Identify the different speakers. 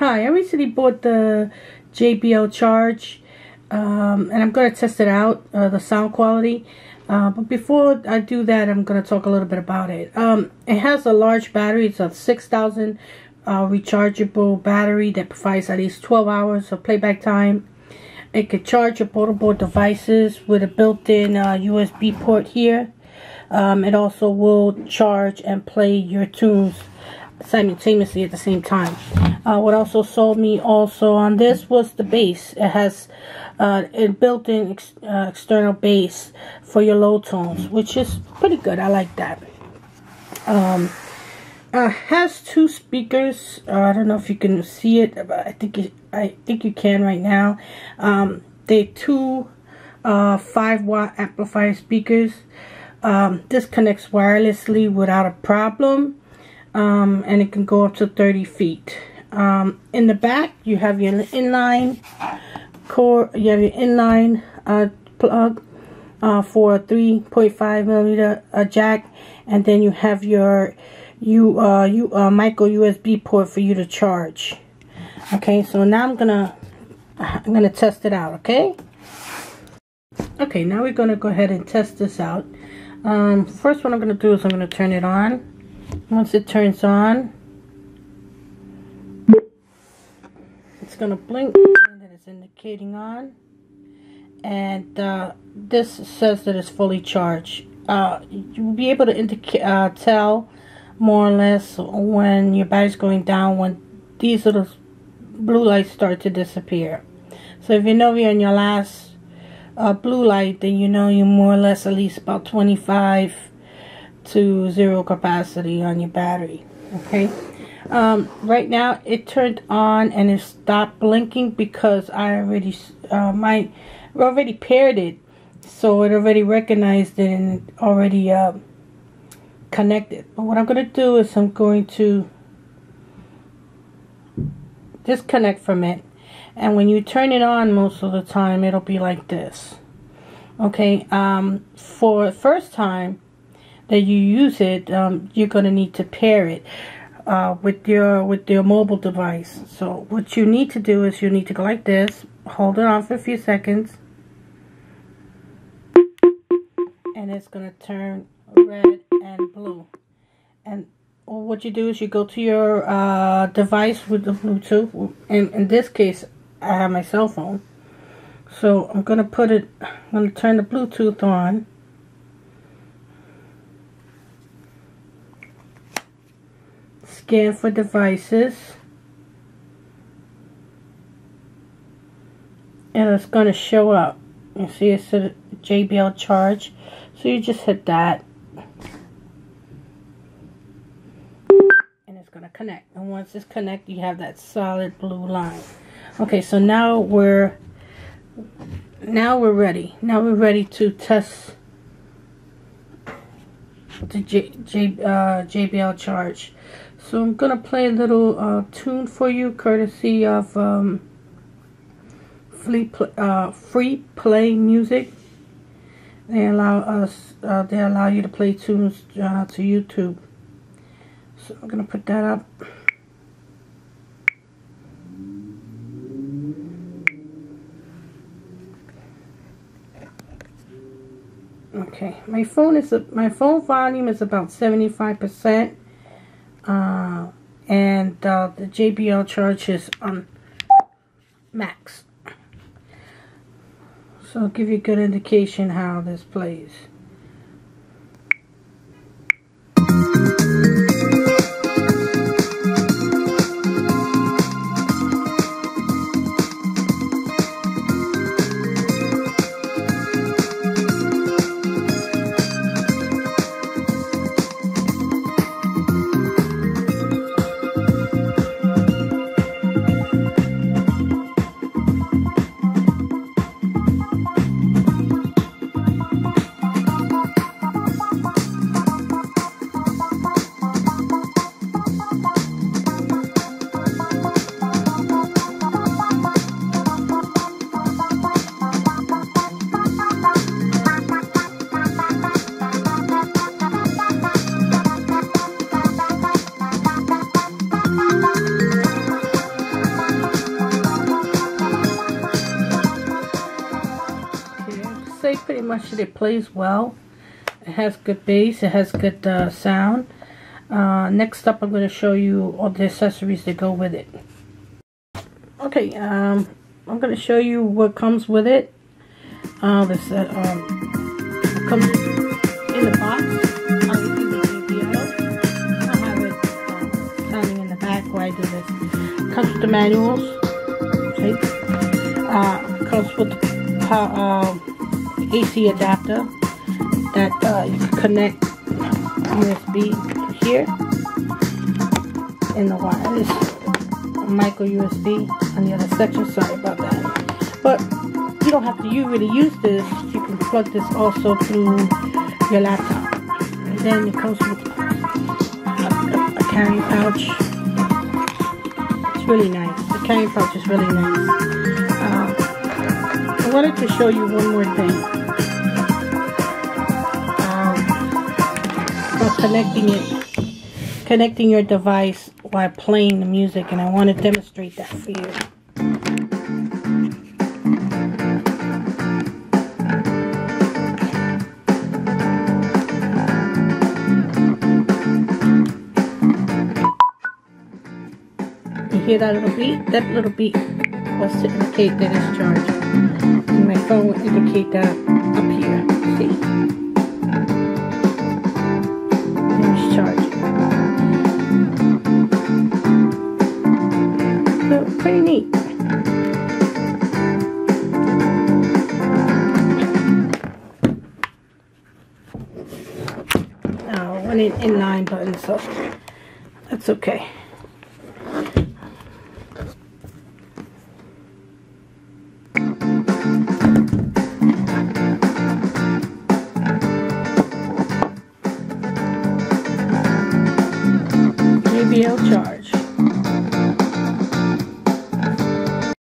Speaker 1: Hi, I recently bought the JBL Charge, and I'm going to test it out, the sound quality. But before I do that, I'm going to talk a little bit about it. It has a large battery. It's a 6,000 rechargeable battery that provides at least 12 hours of playback time. It can charge your portable devices with a built-in USB port here. It also will charge and play your tunes simultaneously at the same time. What also sold me also on this was the bass. It has a built-in external bass for your low tones, which is pretty good. I like that. Has two speakers. I don't know if you can see it, but I think you can right now. They're two 5-watt amplifier speakers. This connects wirelessly without a problem. And it can go up to 30 feet. In the back, you have your inline cord. You have your inline plug for a 3.5 millimeter jack, and then you have your micro USB port for you to charge. Okay, so now I'm gonna test it out. Okay, now we're gonna go ahead and test this out. First, what I'm gonna do is I'm gonna turn it on. Once it turns on, it's going to blink and that it's indicating on, and this says that it's fully charged. You'll be able to tell more or less when your battery's going down, when these little blue lights start to disappear. So if you know you're in your last blue light, then you know you're more or less at least about 25 to 0 capacity on your battery. Okay, right now it turned on and it stopped blinking because I already already paired it, so it already recognized it and already connected. But what I'm going to do is I'm going to disconnect from it, and when you turn it on, most of the time it'll be like this. Okay, for the first time that you use it, you're going to need to pair it with your mobile device. So what you need to do is you need to go like this, hold it on for a few seconds, and it's going to turn red and blue. And what you do is you go to your device with the Bluetooth. In this case, I have my cell phone, so I'm going to turn the Bluetooth on. Scan for devices, and it's going to show up. You see it said JBL Charge, so you just hit that and it's going to connect, and once it's connected, you have that solid blue line. Okay, so now we're ready. Now we're ready to test the JBL Charge. So I'm gonna play a little tune for you, courtesy of Free Play Music. They allow you to play tunes to YouTube. So I'm gonna put that up. Okay, my phone volume is about 75%. And the JBL Charge is on max, so I'll give you a good indication how this plays. pretty much it plays well. It has good bass. It has good sound. Next up, I'm going to show you all the accessories that go with it. Okay, I'm going to show you what comes with it. This comes in the box. Obviously the JBL. I have it sounding in the back while I do this. Comes with the manuals. Okay. Comes with the AC adapter that you can connect USB here in the wireless. Micro USB on the other section. Sorry about that. But you don't have to really use this. You can plug this also through your laptop. And then it comes with a carrying pouch. It's really nice. The carrying pouch is really nice. I wanted to show you one more thing. About connecting your device while playing the music, and I want to demonstrate that for you. You hear that little beep? That little beep was to indicate that it's charged. And my phone will indicate that up here. See? And it's charged. So, pretty neat. One inline button, so that's okay. JBL charge.